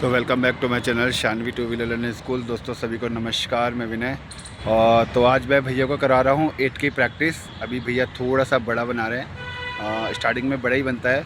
तो welcome back to my channel Shanvi two wheeler learning school. दोस्तों सभी को नमस्कार, मैं विनय। और तो आज मैं भैया को करा रहा हूँ 8 की प्रैक्टिस। अभी भैया थोड़ा सा बड़ा बना रहे हैं। स्टार्टिंग में बड़ा ही बनता है,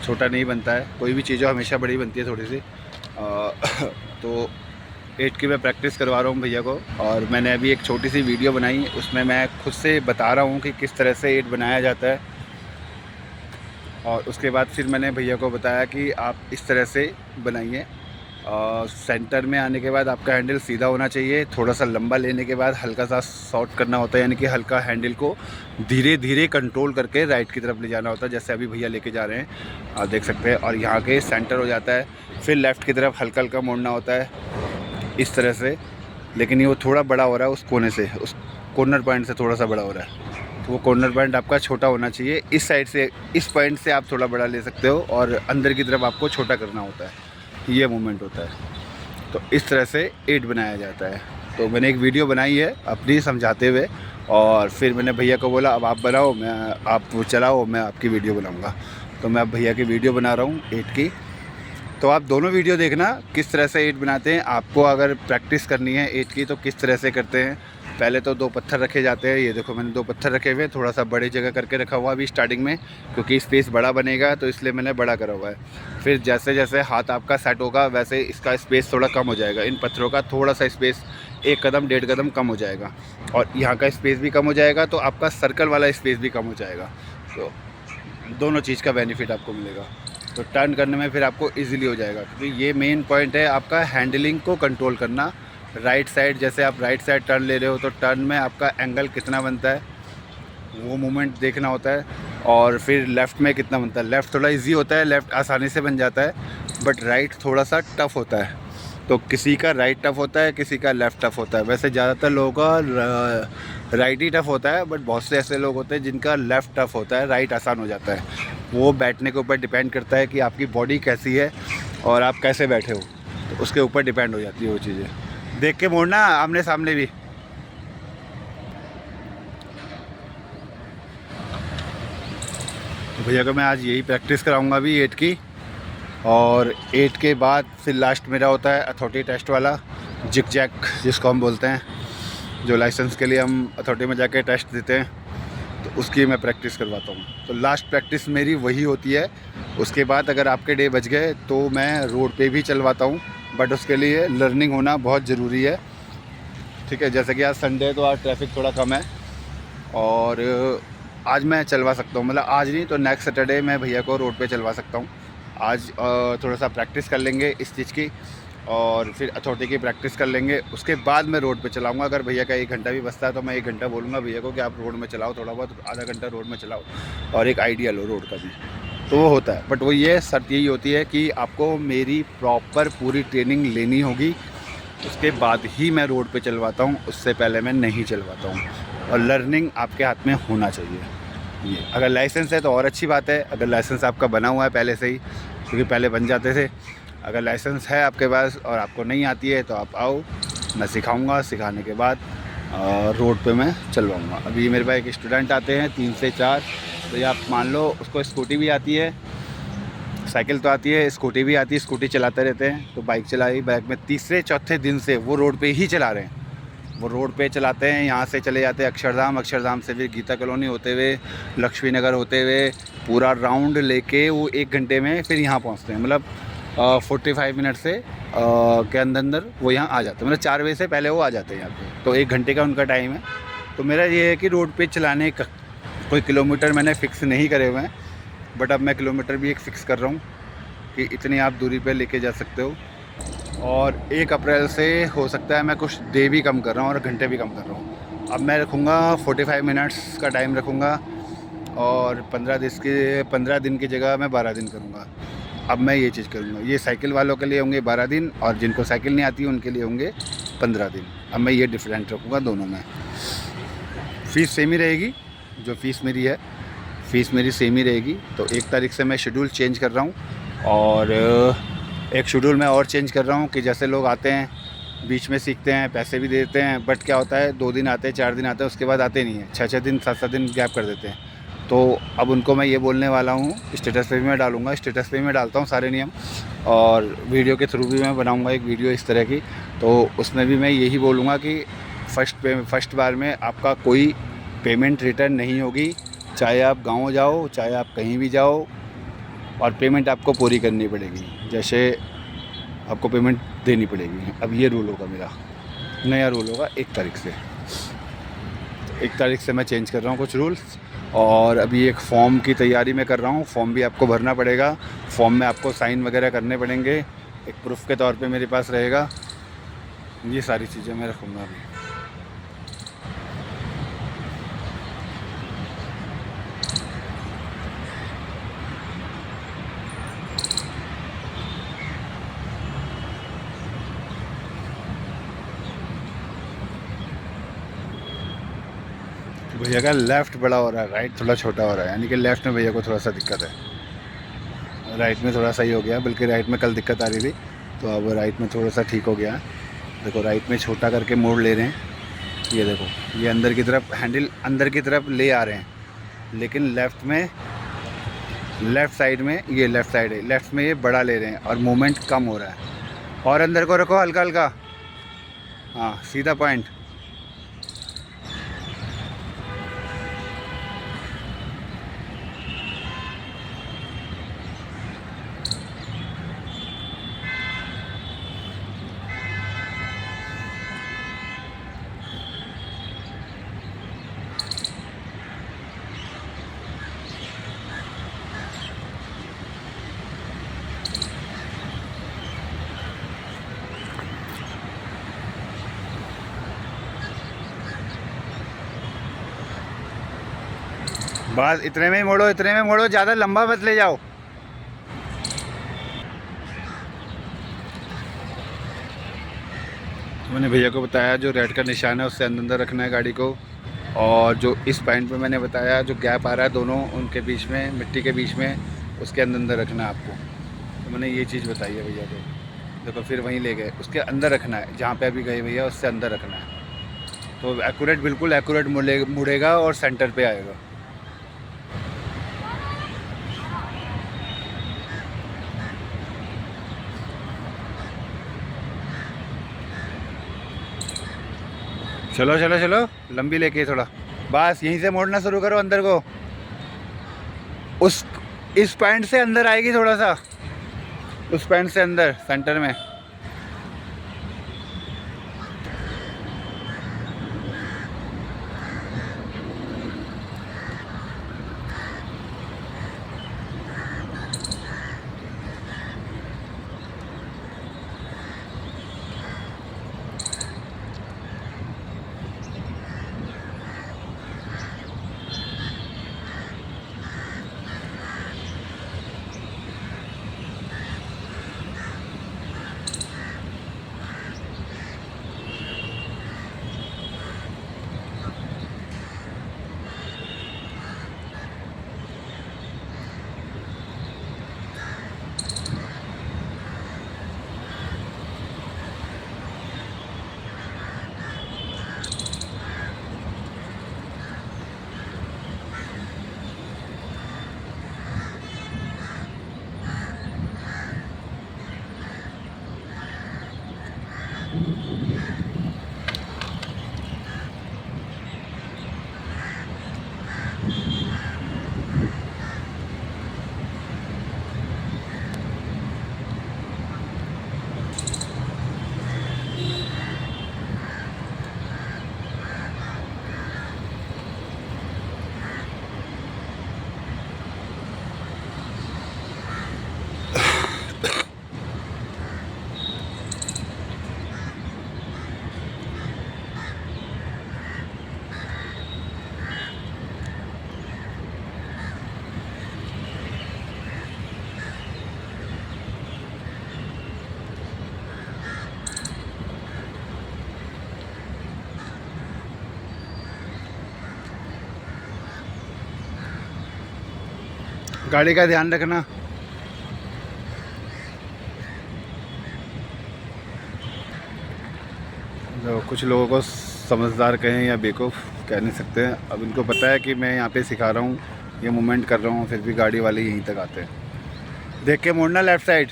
छोटा नहीं बनता है। कोई भी चीज़ हमेशा बड़ी बनती है थोड़ी सी। तो 8 की मैं प्रैक्टिस करवा रहा हूँ भैया को। और मैंने अभी एक छोटी सी वीडियो बनाई, उसमें मैं खुद से बता रहा हूँ कि किस तरह से 8 बनाया जाता है। और उसके बाद फिर मैंने भैया को बताया कि आप इस तरह से बनाइए। सेंटर में आने के बाद आपका हैंडल सीधा होना चाहिए। थोड़ा सा लंबा लेने के बाद हल्का सा शॉर्ट करना होता है, यानी कि हल्का हैंडल को धीरे धीरे कंट्रोल करके राइट की तरफ ले जाना होता है, जैसे अभी भैया लेके जा रहे हैं, आप देख सकते हैं। और यहाँ के सेंटर हो जाता है, फिर लेफ़्ट की तरफ हल्का हल्का मोड़ना होता है इस तरह से। लेकिन ये वो थोड़ा बड़ा हो रहा है उस कोने से, उस कॉर्नर पॉइंट से थोड़ा सा बड़ा हो रहा है, तो वो कॉर्नर पॉइंट आपका छोटा होना चाहिए। इस साइड से, इस पॉइंट से आप थोड़ा बड़ा ले सकते हो, और अंदर की तरफ आपको छोटा करना होता है। ये मूवमेंट होता है। तो इस तरह से 8 बनाया जाता है। तो मैंने एक वीडियो बनाई है अपनी समझाते हुए, और फिर मैंने भैया को बोला अब आप बनाओ, आप चलाओ, मैं आपकी वीडियो बनाऊँगा। तो मैं अब भैया की वीडियो बना रहा हूँ 8 की। तो आप दोनों वीडियो देखना किस तरह से 8 बनाते हैं। आपको अगर प्रैक्टिस करनी है 8 की तो किस तरह से करते हैं। पहले तो 2 पत्थर रखे जाते हैं। ये देखो मैंने 2 पत्थर रखे हुए, थोड़ा सा बड़ी जगह करके रखा हुआ अभी स्टार्टिंग में, क्योंकि स्पेस बड़ा बनेगा तो इसलिए मैंने बड़ा करा हुआ है। फिर जैसे जैसे हाथ आपका सेट होगा वैसे इसका स्पेस थोड़ा कम हो जाएगा। इन पत्थरों का थोड़ा सा स्पेस 1 कदम 1.5 कदम कम हो जाएगा, और यहाँ का स्पेस भी कम हो जाएगा, तो आपका सर्कल वाला स्पेस भी कम हो जाएगा। तो दोनों चीज़ का बेनिफिट आपको मिलेगा। तो टर्न करने में फिर आपको इजीली हो जाएगा, क्योंकि ये मेन पॉइंट है आपका हैंडलिंग को कंट्रोल करना। राइट साइड, जैसे आप राइट साइड टर्न ले रहे हो तो टर्न में आपका एंगल कितना बनता है वो मूवमेंट देखना होता है। और फिर लेफ़्ट में कितना बनता है। लेफ़्ट थोड़ा इजी होता है, लेफ़्ट आसानी से बन जाता है, बट राइट थोड़ा सा टफ़ होता है। तो किसी का राइट टफ़ होता है, किसी का लेफ़्ट टफ़ होता है। वैसे ज़्यादातर लोगों का राइट ही टफ़ होता है, बट बहुत से ऐसे लोग होते हैं जिनका लेफ़्ट टफ़ होता है, राइट आसान हो जाता है। वो बैठने के ऊपर डिपेंड करता है कि आपकी बॉडी कैसी है और आप कैसे बैठे हो, तो उसके ऊपर डिपेंड हो जाती है वो चीज़ें। देख के मोड़ना आमने सामने भी। तो भैया को मैं आज यही प्रैक्टिस कराऊंगा अभी 8 की। और 8 के बाद फिर लास्ट मेरा होता है अथॉरिटी टेस्ट वाला, जिग जैक जिसको हम बोलते हैं, जो लाइसेंस के लिए हम अथॉरिटी में जाके टेस्ट देते हैं, तो उसकी मैं प्रैक्टिस करवाता हूँ। तो लास्ट प्रैक्टिस मेरी वही होती है। उसके बाद अगर आपके डे बच गए तो मैं रोड पे भी चलवाता हूँ, बट उसके लिए लर्निंग होना बहुत ज़रूरी है। ठीक है, जैसे कि आज संडे है तो आज ट्रैफिक थोड़ा कम है, और आज मैं चलवा सकता हूँ। मतलब आज नहीं तो नेक्स्ट सैटरडे मैं भैया को रोड पे चलवा सकता हूँ। आज थोड़ा सा प्रैक्टिस कर लेंगे इस चीज़ की, और फिर अथॉरिटी की प्रैक्टिस कर लेंगे। उसके बाद मैं रोड पे चलाऊँगा। अगर भैया का 1 घंटा भी बचता है तो मैं 1 घंटा बोलूँगा भैया को कि आप रोड में चलाओ, थोड़ा बहुत आधा घंटा रोड में चलाओ, और एक आइडिया लो रोड का भी। तो वो होता है, बट वो ये शर्त यही होती है कि आपको मेरी प्रॉपर पूरी ट्रेनिंग लेनी होगी, उसके बाद ही मैं रोड पे चलवाता हूँ, उससे पहले मैं नहीं चलवाता हूँ। और लर्निंग आपके हाथ में होना चाहिए। ये अगर लाइसेंस है तो और अच्छी बात है, अगर लाइसेंस आपका बना हुआ है पहले से ही, क्योंकि पहले बन जाते थे। अगर लाइसेंस है आपके पास और आपको नहीं आती है तो आप आओ, मैं सिखाऊंगा। सिखाने के बाद रोड पे मैं चलवाऊंगा। अभी मेरे पास एक स्टूडेंट आते हैं 3 से 4, तो ये आप मान लो उसको स्कूटी भी आती है, साइकिल तो आती है, स्कूटी भी आती है, स्कूटी चलाते रहते हैं। तो बाइक चलाई, बाइक में तीसरे चौथे दिन से वो रोड पे ही चला रहे हैं। वो रोड पे चलाते हैं, यहाँ से चले जाते हैं अक्षरधाम, अक्षरधाम से फिर गीता कॉलोनी होते हुए, लक्ष्मी नगर होते हुए, पूरा राउंड लेके वो 1 घंटे में फिर यहाँ पहुँचते हैं। मतलब 45 मिनट से के अंदर वो यहाँ आ जाते हैं। मतलब 4 बजे से पहले वो आ जाते हैं यहाँ पे। तो 1 घंटे का उनका टाइम है। तो मेरा ये है कि रोड पे चलाने का कोई किलोमीटर मैंने फ़िक्स नहीं करे हुए हैं, बट अब मैं किलोमीटर भी एक फ़िक्स कर रहा हूँ कि इतनी आप दूरी पे लेके जा सकते हो। और 1 अप्रैल से हो सकता है मैं कुछ डे भी कम कर रहा हूँ और घंटे भी कम कर रहा हूँ। अब मैं रखूँगा 45 मिनट्स का टाइम रखूँगा, और 15 दिन की जगह मैं 12 दिन करूँगा। अब मैं ये चीज़ करूँगा। ये साइकिल वालों के लिए होंगे 12 दिन, और जिनको साइकिल नहीं आती उनके लिए होंगे 15 दिन। अब मैं ये डिफरेंट रखूँगा दोनों में। फ़ीस सेम ही रहेगी, जो फ़ीस मेरी है, फ़ीस मेरी सेम ही रहेगी। तो 1 तारीख से मैं शेड्यूल चेंज कर रहा हूँ, और एक शेड्यूल मैं और चेंज कर रहा हूँ कि जैसे लोग आते हैं, बीच में सीखते हैं, पैसे भी दे देते हैं, बट क्या होता है 2 दिन आते हैं, 4 दिन आते हैं, उसके बाद आते नहीं हैं, 6-6 दिन 7-7 दिन गैप कर देते हैं। तो अब उनको मैं ये बोलने वाला हूँ, स्टेटस पे भी मैं डालूँगा, स्टेटस पे भी मैं डालता हूँ सारे नियम, और वीडियो के थ्रू भी मैं बनाऊँगा एक वीडियो इस तरह की। तो उसमें भी मैं यही बोलूँगा कि फर्स्ट बार में आपका कोई पेमेंट रिटर्न नहीं होगी, चाहे आप गाँव जाओ, चाहे आप कहीं भी जाओ, और पेमेंट आपको पूरी करनी पड़ेगी, जैसे आपको पेमेंट देनी पड़ेगी। अब ये रूल होगा मेरा, नया रूल होगा 1 तारीख से। 1 तारीख से मैं चेंज कर रहा हूँ कुछ रूल्स, और अभी एक फ़ॉर्म की तैयारी मैं कर रहा हूँ। फॉर्म भी आपको भरना पड़ेगा, फॉर्म में आपको साइन वगैरह करने पड़ेंगे, एक प्रूफ के तौर पे मेरे पास रहेगा। ये सारी चीज़ें मैं रखूँगा अभी। भैया का लेफ़्ट बड़ा हो रहा है, राइट थोड़ा छोटा हो रहा है, यानी कि लेफ़्ट में भैया को थोड़ा सा दिक्कत है। राइट में थोड़ा सही हो गया, बल्कि राइट में कल दिक्कत आ रही थी, तो अब राइट में थोड़ा सा ठीक हो गया। देखो राइट में छोटा करके मोड़ ले रहे हैं, ये देखो, ये अंदर की तरफ हैंडल अंदर की तरफ ले आ रहे हैं, लेकिन लेफ़्ट साइड में, ये लेफ़्ट साइड है, लेफ़्ट में ये बड़ा ले रहे हैं और मूवमेंट कम हो रहा है। और अंदर को रखो हल्का हल्का, हाँ सीधा पॉइंट। बस इतने में ही मोड़ो, इतने में मोड़ो, ज़्यादा लंबा मत ले जाओ। मैंने भैया को बताया जो रेड का निशान है उससे अंदर रखना है गाड़ी को, और जो इस पॉइंट पे मैंने बताया जो गैप आ रहा है दोनों उनके बीच में, मिट्टी के बीच में, उसके अंदर रखना है आपको। तो मैंने ये चीज़ बताई है भैया को। देखो फिर वहीं ले गए, उसके अंदर रखना है, जहाँ पे अभी गए भैया उससे अंदर रखना है, तो एक्यूरेट, बिल्कुल एक्यूरेट मुड़ेगा और सेंटर पे आएगा। चलो चलो चलो, लंबी लेके थोड़ा, बस यहीं से मोड़ना शुरू करो अंदर को, उस इस पॉइंट से अंदर आएगी थोड़ा सा, उस पॉइंट से अंदर सेंटर में। गाड़ी का ध्यान रखना। जो कुछ लोगों को समझदार कहें या बेवकूफ़ कह नहीं सकते हैं, अब इनको पता है कि मैं यहाँ पे सिखा रहा हूँ ये मूवमेंट कर रहा हूँ फिर भी गाड़ी वाले यहीं तक आते हैं। देख के मोड़ना लेफ़्ट साइड।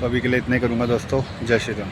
तो अभी के लिए इतना ही करूँगा दोस्तों। जय श्री राम।